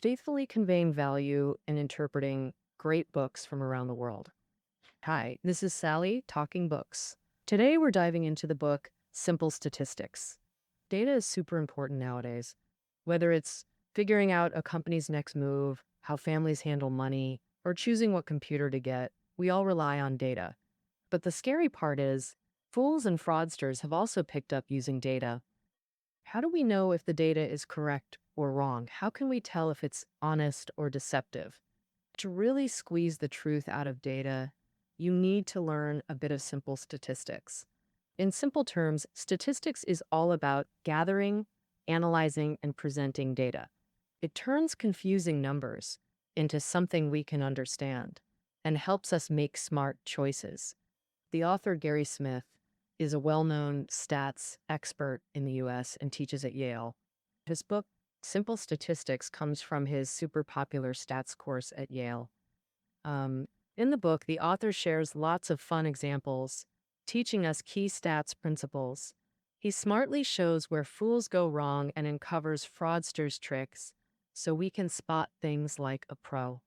faithfully conveying value and interpreting great books from around the world. Hi, this is Sally talking books. Today we're diving into the book Simple Statistics. Data is super important nowadays, whether it's figuring out a company's next move, how families handle money, or choosing what computer to get. We all rely on data. But the scary part is, fools and fraudsters have also picked up using data. How do we know if the data is correct or wrong? How can we tell if it's honest or deceptive? To really squeeze the truth out of data, you need to learn a bit of simple statistics. In simple terms, statistics is all about gathering, analyzing, and presenting data. It turns confusing numbers into something we can understand and helps us make smart choices. The author Gary Smith is a well-known stats expert in the US and teaches at Yale. His book, Simple Statistics, comes from his super popular stats course at Yale. In the book, the author shares lots of fun examples, teaching us key stats principles. He smartly shows where fools go wrong and uncovers fraudsters' tricks so we can spot things like a pro.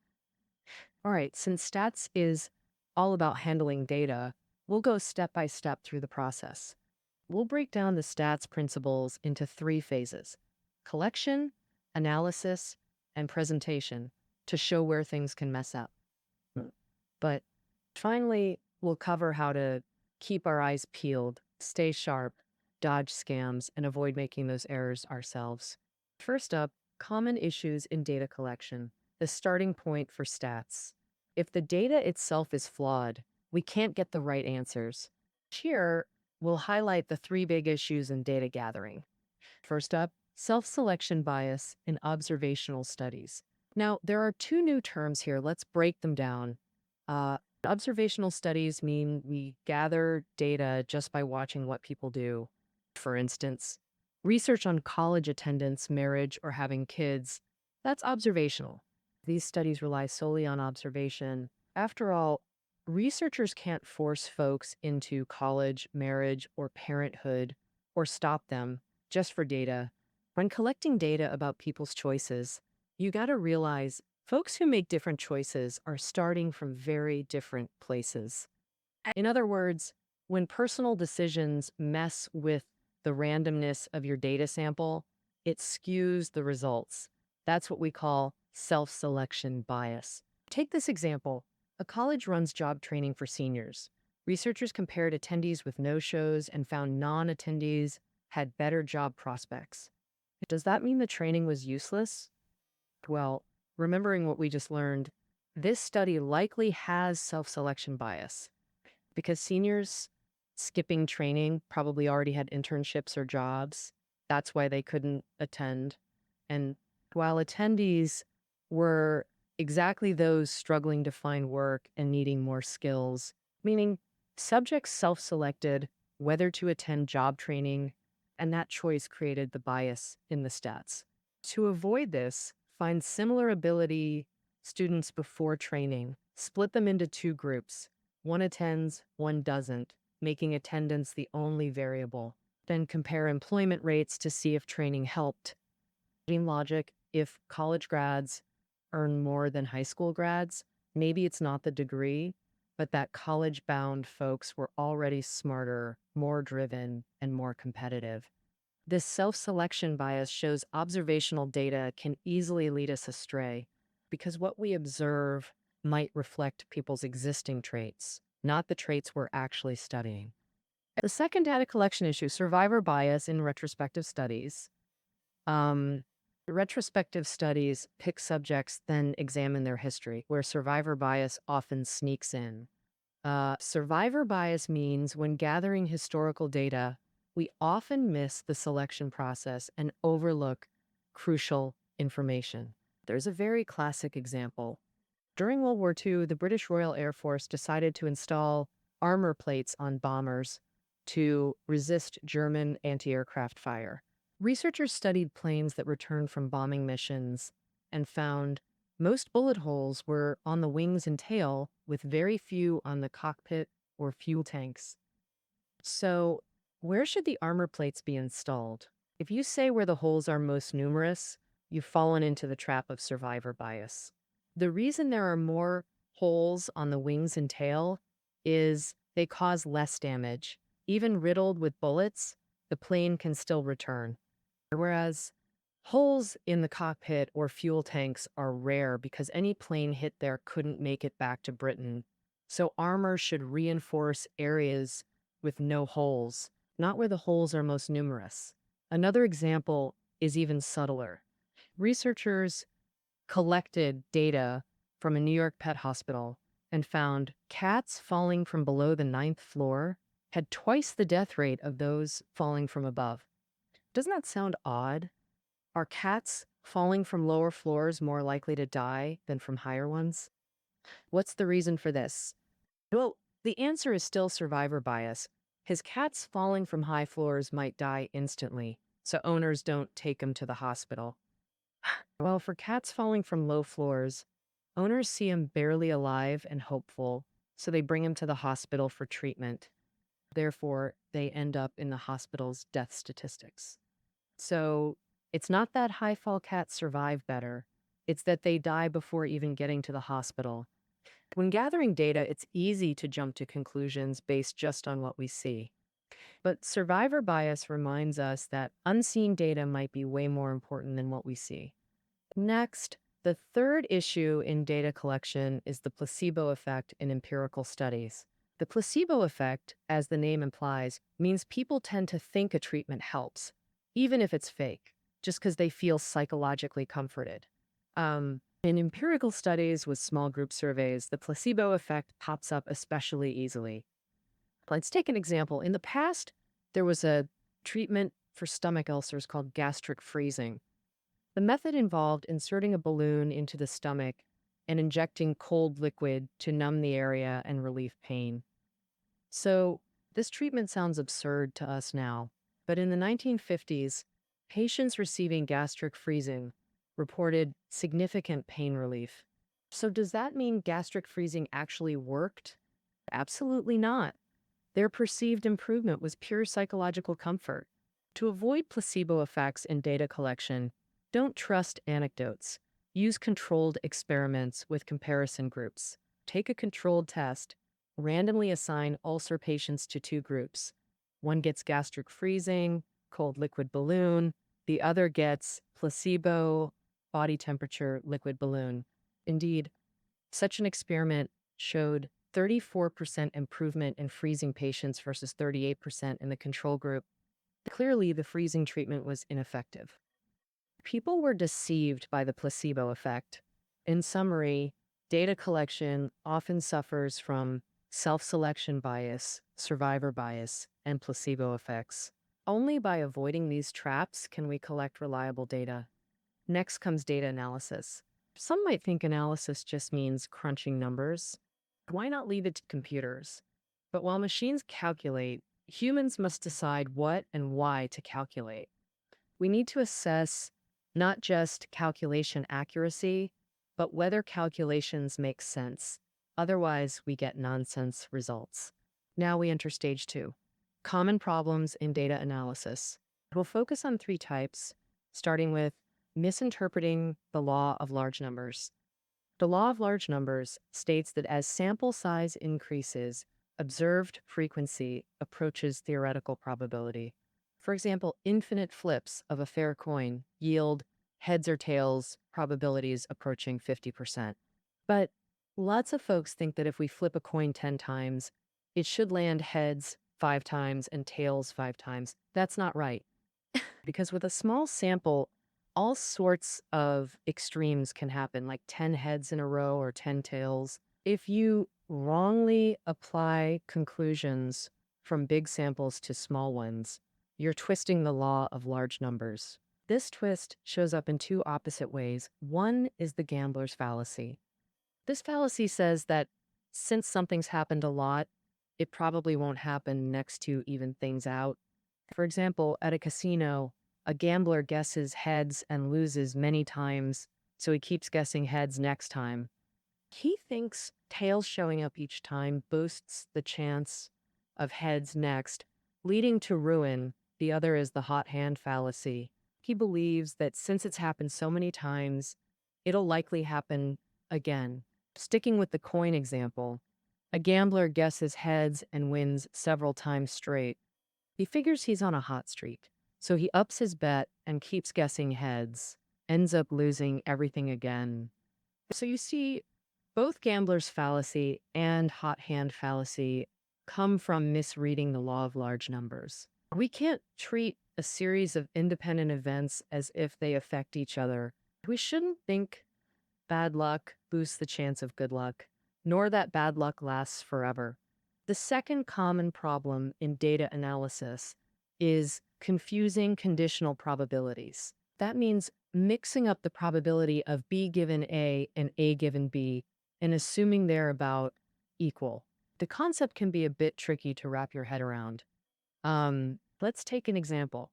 All right, since stats is all about handling data, we'll go step by step through the process. We'll break down the stats principles into 3 phases: collection, analysis, and presentation to show where things can mess up. But finally, we'll cover how to keep our eyes peeled, stay sharp, dodge scams, and avoid making those errors ourselves. First up, common issues in data collection, the starting point for stats. If the data itself is flawed, we can't get the right answers. Here, we'll highlight the 3 big issues in data gathering. First up, self-selection bias in observational studies. Now, there are 2 new terms here. Let's break them down. Observational studies mean we gather data just by watching what people do. For instance, research on college attendance, marriage, or having kids, that's observational. These studies rely solely on observation. After all, researchers can't force folks into college, marriage, or parenthood or stop them just for data. When collecting data about people's choices, you got to realize folks who make different choices are starting from very different places. In other words, when personal decisions mess with the randomness of your data sample, it skews the results. That's what we call self-selection bias. Take this example. A college runs job training for seniors. Researchers compared attendees with no-shows and found non-attendees had better job prospects. Does that mean the training was useless? Well, remembering what we just learned, this study likely has self-selection bias because seniors skipping training probably already had internships or jobs. That's why they couldn't attend. And while attendees were exactly those struggling to find work and needing more skills, meaning subjects self-selected whether to attend job training, and that choice created the bias in the stats. To avoid this, find similar ability students before training, split them into 2 groups. One attends, one doesn't, making attendance the only variable. Then compare employment rates to see if training helped. In logic, if college grads earn more than high school grads, maybe it's not the degree, but that college-bound folks were already smarter, more driven, and more competitive. This self-selection bias shows observational data can easily lead us astray because what we observe might reflect people's existing traits, not the traits we're actually studying. The second data collection issue, survivor bias in retrospective studies. Retrospective studies pick subjects, then examine their history, where survivor bias often sneaks in. Survivor bias means when gathering historical data, we often miss the selection process and overlook crucial information. There's a very classic example. During World War II, the British Royal Air Force decided to install armor plates on bombers to resist German anti-aircraft fire. Researchers studied planes that returned from bombing missions and found most bullet holes were on the wings and tail, with very few on the cockpit or fuel tanks. So, where should the armor plates be installed? If you say where the holes are most numerous, you've fallen into the trap of survivor bias. The reason there are more holes on the wings and tail is they cause less damage. Even riddled with bullets, the plane can still return. Whereas holes in the cockpit or fuel tanks are rare because any plane hit there couldn't make it back to Britain. So armor should reinforce areas with no holes, not where the holes are most numerous. Another example is even subtler. Researchers collected data from a New York pet hospital and found cats falling from below the ninth floor had twice the death rate of those falling from above. Doesn't that sound odd? Are cats falling from lower floors more likely to die than from higher ones? What's the reason for this? Well, the answer is still survivor bias. His cats falling from high floors might die instantly, so owners don't take them to the hospital. Well, for cats falling from low floors, owners see him barely alive and hopeful, so they bring him to the hospital for treatment. Therefore, they end up in the hospital's death statistics. So it's not that high fall cats survive better, it's that they die before even getting to the hospital. When gathering data, it's easy to jump to conclusions based just on what we see. But survivor bias reminds us that unseen data might be way more important than what we see. Next, the third issue in data collection is the placebo effect in empirical studies. The placebo effect, as the name implies, means people tend to think a treatment helps, even if it's fake, just because they feel psychologically comforted. In empirical studies with small group surveys, the placebo effect pops up especially easily. Let's take an example. In the past, there was a treatment for stomach ulcers called gastric freezing. The method involved inserting a balloon into the stomach and injecting cold liquid to numb the area and relieve pain. So, this treatment sounds absurd to us now, but in the 1950s, patients receiving gastric freezing reported significant pain relief. So, does that mean gastric freezing actually worked? Absolutely not. Their perceived improvement was pure psychological comfort. To avoid placebo effects in data collection, don't trust anecdotes. Use controlled experiments with comparison groups. Take a controlled test. Randomly assign ulcer patients to two groups. One gets gastric freezing, cold liquid balloon. The other gets placebo, body temperature, liquid balloon. Indeed, such an experiment showed 34% improvement in freezing patients versus 38% in the control group. Clearly, the freezing treatment was ineffective. People were deceived by the placebo effect. In summary, data collection often suffers from self-selection bias, survivor bias, and placebo effects. Only by avoiding these traps can we collect reliable data. Next comes data analysis. Some might think analysis just means crunching numbers. Why not leave it to computers? But while machines calculate, humans must decide what and why to calculate. We need to assess not just calculation accuracy, but whether calculations make sense. Otherwise, we get nonsense results. Now we enter stage 2, common problems in data analysis. We'll focus on 3 types, starting with misinterpreting the law of large numbers. The law of large numbers states that as sample size increases, observed frequency approaches theoretical probability. For example, infinite flips of a fair coin yield heads or tails probabilities approaching 50%. But lots of folks think that if we flip a coin 10 times, it should land heads 5 times and tails 5 times. That's not right. Because with a small sample, all sorts of extremes can happen, like 10 heads in a row or 10 tails. If you wrongly apply conclusions from big samples to small ones, you're twisting the law of large numbers. This twist shows up in 2 opposite ways. One is the gambler's fallacy. This fallacy says that since something's happened a lot, it probably won't happen next to even things out. For example, at a casino, a gambler guesses heads and loses many times, so he keeps guessing heads next time. He thinks tails showing up each time boosts the chance of heads next, leading to ruin. The other is the hot hand fallacy. He believes that since it's happened so many times, it'll likely happen again. Sticking with the coin example, a gambler guesses heads and wins several times straight. He figures he's on a hot streak, so he ups his bet and keeps guessing heads, ends up losing everything again. So you see, both gambler's fallacy and hot hand fallacy come from misreading the law of large numbers. We can't treat a series of independent events as if they affect each other. We shouldn't think bad luck boosts the chance of good luck, nor that bad luck lasts forever. The second common problem in data analysis is confusing conditional probabilities. That means mixing up the probability of B given A and A given B and assuming they're about equal. The concept can be a bit tricky to wrap your head around. Let's take an example.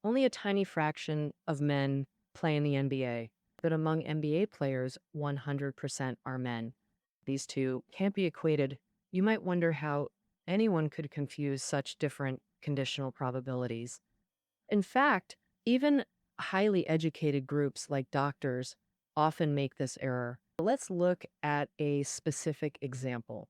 Only a tiny fraction of men play in the NBA, but among NBA players, 100% are men. These two can't be equated. You might wonder how anyone could confuse such different conditional probabilities. In fact, even highly educated groups like doctors often make this error. Let's look at a specific example.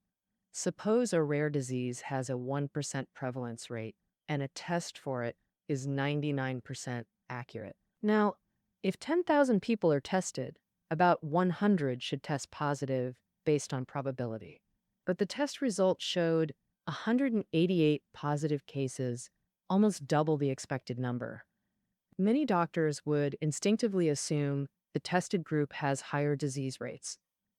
Suppose a rare disease has a 1% prevalence rate and a test for it is 99% accurate. Now, if 10,000 people are tested, about 100 should test positive based on probability. But the test result showed 188 positive cases, almost double the expected number. Many doctors would instinctively assume the tested group has higher disease rates.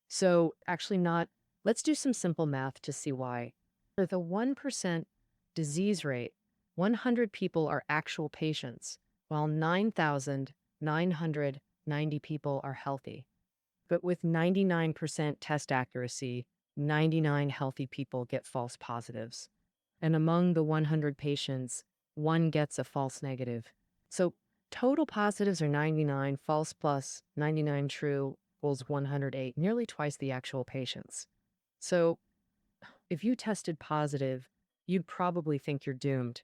So, actually, not. Let's do some simple math to see why. With a 1% disease rate, 100 people are actual patients, while 9,990 people are healthy. But with 99% test accuracy, 99 healthy people get false positives. And among the 100 patients, one gets a false negative. So total positives are 99, false plus 99 true equals 108, nearly twice the actual patients. So if you tested positive, you'd probably think you're doomed.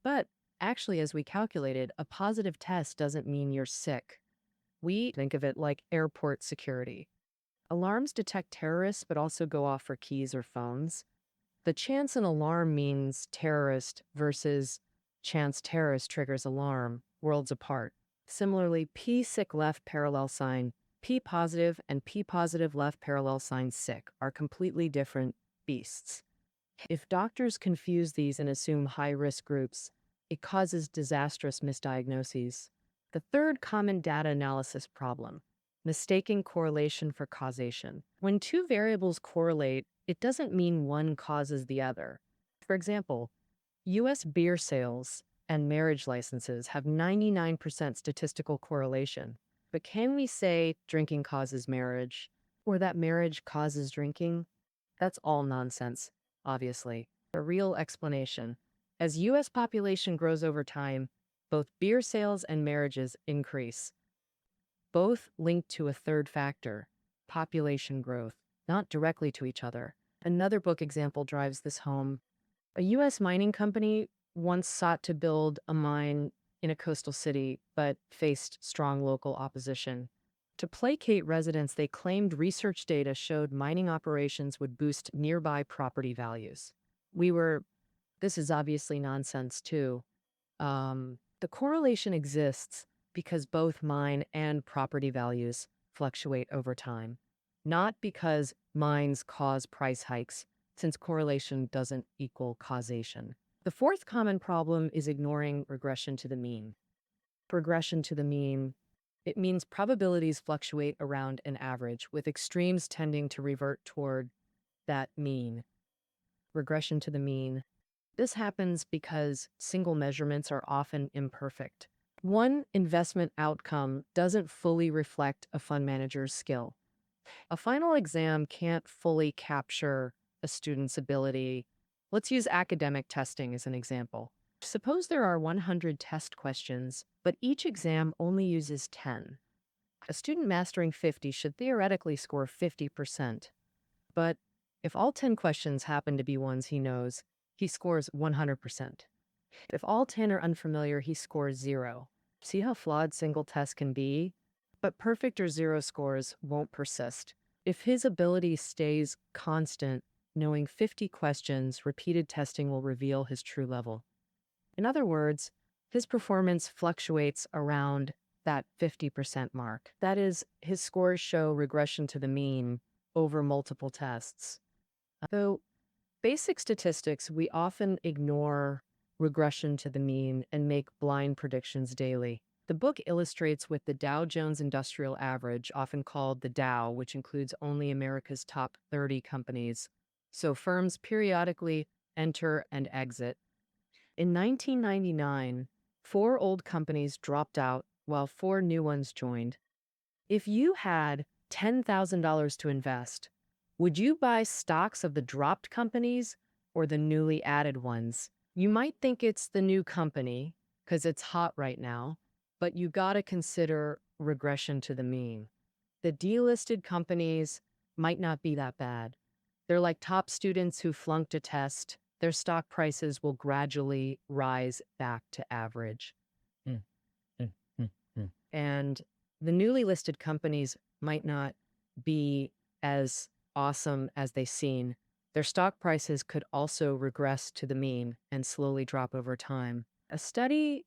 But actually, as we calculated, a positive test doesn't mean you're sick. We think of it like airport security. Alarms detect terrorists, but also go off for keys or phones. The chance an alarm means terrorist versus chance terrorist triggers alarm, worlds apart. Similarly, P sick left parallel sign, P positive and P positive left parallel sign sick are completely different beasts. If doctors confuse these and assume high-risk groups, it causes disastrous misdiagnoses. The third common data analysis problem: mistaking correlation for causation. When two variables correlate, it doesn't mean one causes the other. For example, U.S. beer sales and marriage licenses have 99% statistical correlation. But can we say drinking causes marriage, or that marriage causes drinking? That's all nonsense, obviously. A real explanation. As U.S. population grows over time, both beer sales and marriages increase. Both linked to a third factor, population growth, not directly to each other. Another book example drives this home. A U.S. mining company once sought to build a mine in a coastal city, but faced strong local opposition. To placate residents, they claimed research data showed mining operations would boost nearby property values. This is obviously nonsense too. The correlation exists because both mine and property values fluctuate over time, not because mines cause price hikes, since correlation doesn't equal causation. The fourth common problem is ignoring regression to the mean. Regression to the mean, it means probabilities fluctuate around an average, with extremes tending to revert toward that mean. Regression to the mean. This happens because single measurements are often imperfect. One investment outcome doesn't fully reflect a fund manager's skill. A final exam can't fully capture a student's ability. Let's use academic testing as an example. Suppose there are 100 test questions, but each exam only uses 10. A student mastering 50 should theoretically score 50%. But if all 10 questions happen to be ones he knows, he scores 100%. If all 10 are unfamiliar, he scores 0. See how flawed single tests can be? But perfect or zero scores won't persist. If his ability stays constant, knowing 50 questions, repeated testing will reveal his true level. In other words, his performance fluctuates around that 50% mark. That is, his scores show regression to the mean over multiple tests. Though basic statistics, we often ignore regression to the mean and make blind predictions daily. The book illustrates with the Dow Jones Industrial Average, often called the Dow, which includes only America's top 30 companies. So firms periodically enter and exit. In 1999, 4 old companies dropped out while 4 new ones joined. If you had $10,000 to invest, would you buy stocks of the dropped companies or the newly added ones? You might think it's the new company because it's hot right now, but you got to consider regression to the mean. The delisted companies might not be that bad. They're like top students who flunked a test. Their stock prices will gradually rise back to average. Mm, mm, mm, mm. And the newly listed companies might not be as awesome as they seem. Their stock prices could also regress to the mean and slowly drop over time. A study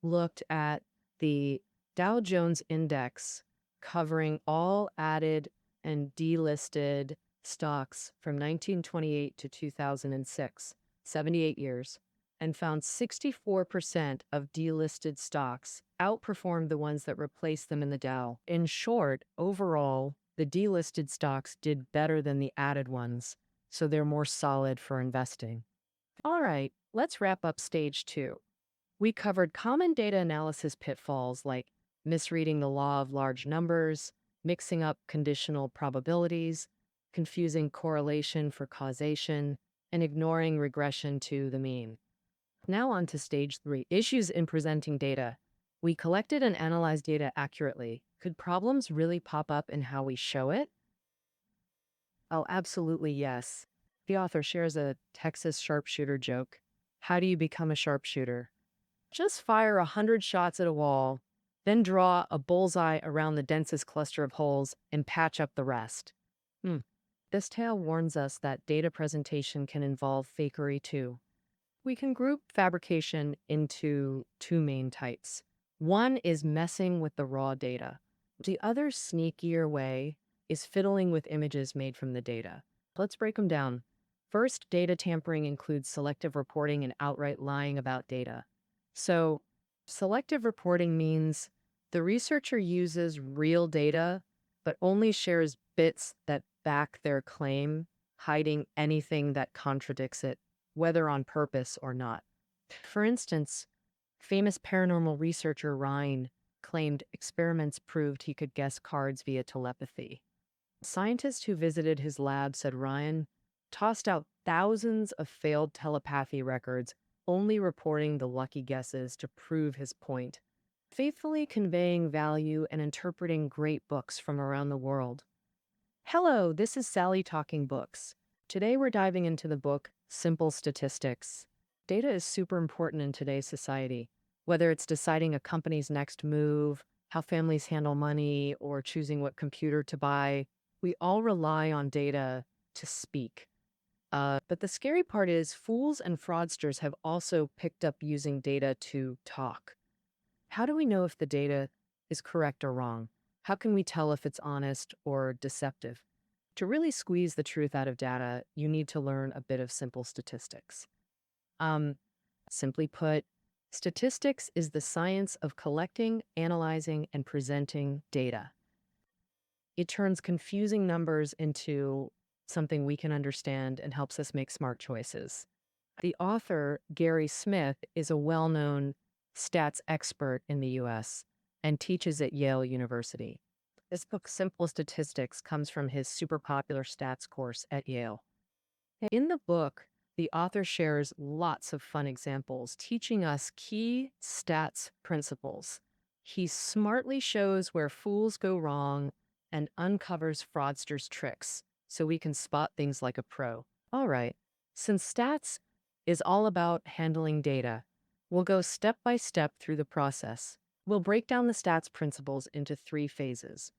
looked at the Dow Jones Index covering all added and delisted stocks from 1928 to 2006, 78 years, and found 64% of delisted stocks outperformed the ones that replaced them in the Dow. In short, overall, the delisted stocks did better than the added ones, so they're more solid for investing. All right, let's wrap up stage 2. We covered common data analysis pitfalls like misreading the law of large numbers, mixing up conditional probabilities, confusing correlation for causation, and ignoring regression to the mean. Now on to stage 3, issues in presenting data. We collected and analyzed data accurately. Could problems really pop up in how we show it? Oh, absolutely yes. The author shares a Texas sharpshooter joke. How do you become a sharpshooter? Just fire 100 shots at a wall, then draw a bullseye around the densest cluster of holes and patch up the rest. This tale warns us that data presentation can involve fakery too. We can group fabrication into 2 main types. One is messing with the raw data. The other sneakier way is fiddling with images made from the data. Let's break them down. First, data tampering includes selective reporting and outright lying about data. So, selective reporting means the researcher uses real data, but only shares bits that back their claim, hiding anything that contradicts it, whether on purpose or not. For instance, famous paranormal researcher Ryan claimed experiments proved he could guess cards via telepathy. Scientists who visited his lab said Ryan tossed out thousands of failed telepathy records, only reporting the lucky guesses to prove his point, faithfully conveying value and interpreting great books from around the world. Hello, this is Sally Talking Books. Today we're diving into the book Simple Statistics. Data is super important in today's society, whether it's deciding a company's next move, how families handle money, or choosing what computer to buy. We all rely on data to speak. But the scary part is fools and fraudsters have also picked up using data to talk. How do we know if the data is correct or wrong? How can we tell if it's honest or deceptive? To really squeeze the truth out of data, you need to learn a bit of simple statistics. Simply put, statistics is the science of collecting, analyzing, and presenting data. It turns confusing numbers into something we can understand and helps us make smart choices. The author, Gary Smith, is a well-known stats expert in the US and teaches at Yale University. This book, Simple Statistics, comes from his super popular stats course at Yale. In the book, the author shares lots of fun examples, teaching us key stats principles. He smartly shows where fools go wrong and uncovers fraudsters' tricks, so we can spot things like a pro. All right, since stats is all about handling data, we'll go step by step through the process. We'll break down the stats principles into three phases: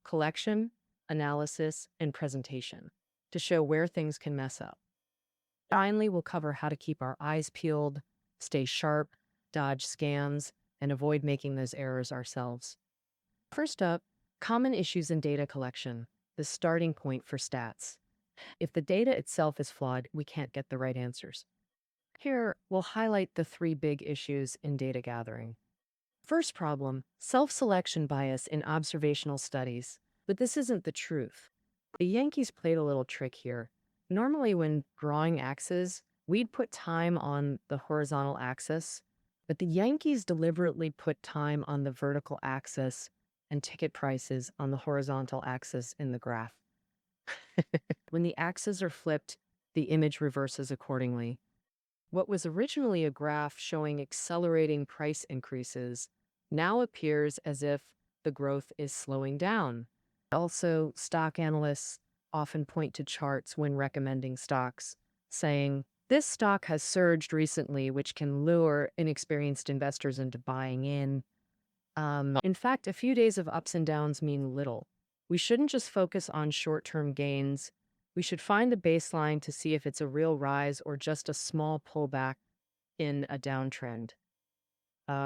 collection, analysis, and presentation, to show where things can mess up. Finally, we'll cover how to keep our eyes peeled, stay sharp, dodge scams, and avoid making those errors ourselves. First up, common issues in data collection, the starting point for stats. If the data itself is flawed, we can't get the right answers. Here, we'll highlight the three big issues in data gathering. First problem, self-selection bias in observational studies. But this isn't the truth. The Yankees played a little trick here. Normally, when drawing axes, we'd put time on the horizontal axis, but the Yankees deliberately put time on the vertical axis and ticket prices on the horizontal axis in the graph. When the axes are flipped, the image reverses accordingly. What was originally a graph showing accelerating price increases now appears as if the growth is slowing down. Also, stock analysts often point to charts when recommending stocks, saying, "This stock has surged recently," which can lure inexperienced investors into buying in. In fact, a few days of ups and downs mean little. We shouldn't just focus on short-term gains. We should find the baseline to see if it's a real rise or just a small pullback in a downtrend.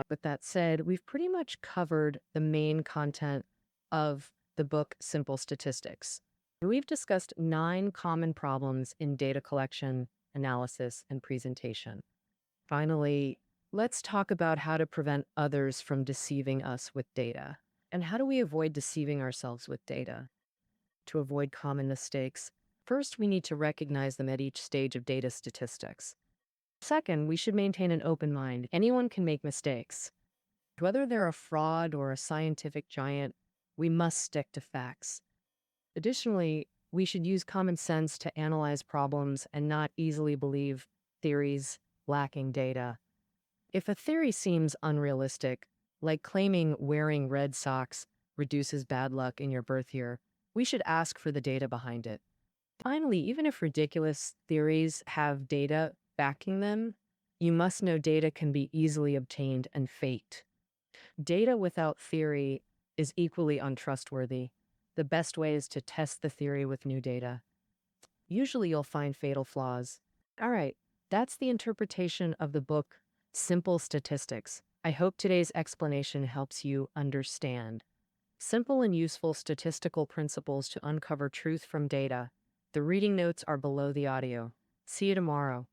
With that said, we've pretty much covered the main content of the book Simple Statistics. We've discussed 9 common problems in data collection, analysis, and presentation. Finally, let's talk about how to prevent others from deceiving us with data. And how do we avoid deceiving ourselves with data? To avoid common mistakes, first, we need to recognize them at each stage of data statistics. Second, we should maintain an open mind. Anyone can make mistakes. Whether they're a fraud or a scientific giant, we must stick to facts. Additionally, we should use common sense to analyze problems and not easily believe theories lacking data. If a theory seems unrealistic, like claiming wearing red socks reduces bad luck in your birth year, we should ask for the data behind it. Finally, even if ridiculous theories have data backing them, you must know data can be easily obtained and faked. Data without theory is equally untrustworthy. The best way is to test the theory with new data. Usually you'll find fatal flaws. All right, that's the interpretation of the book Simple Statistics. I hope today's explanation helps you understand simple and useful statistical principles to uncover truth from data. The reading notes are below the audio. See you tomorrow.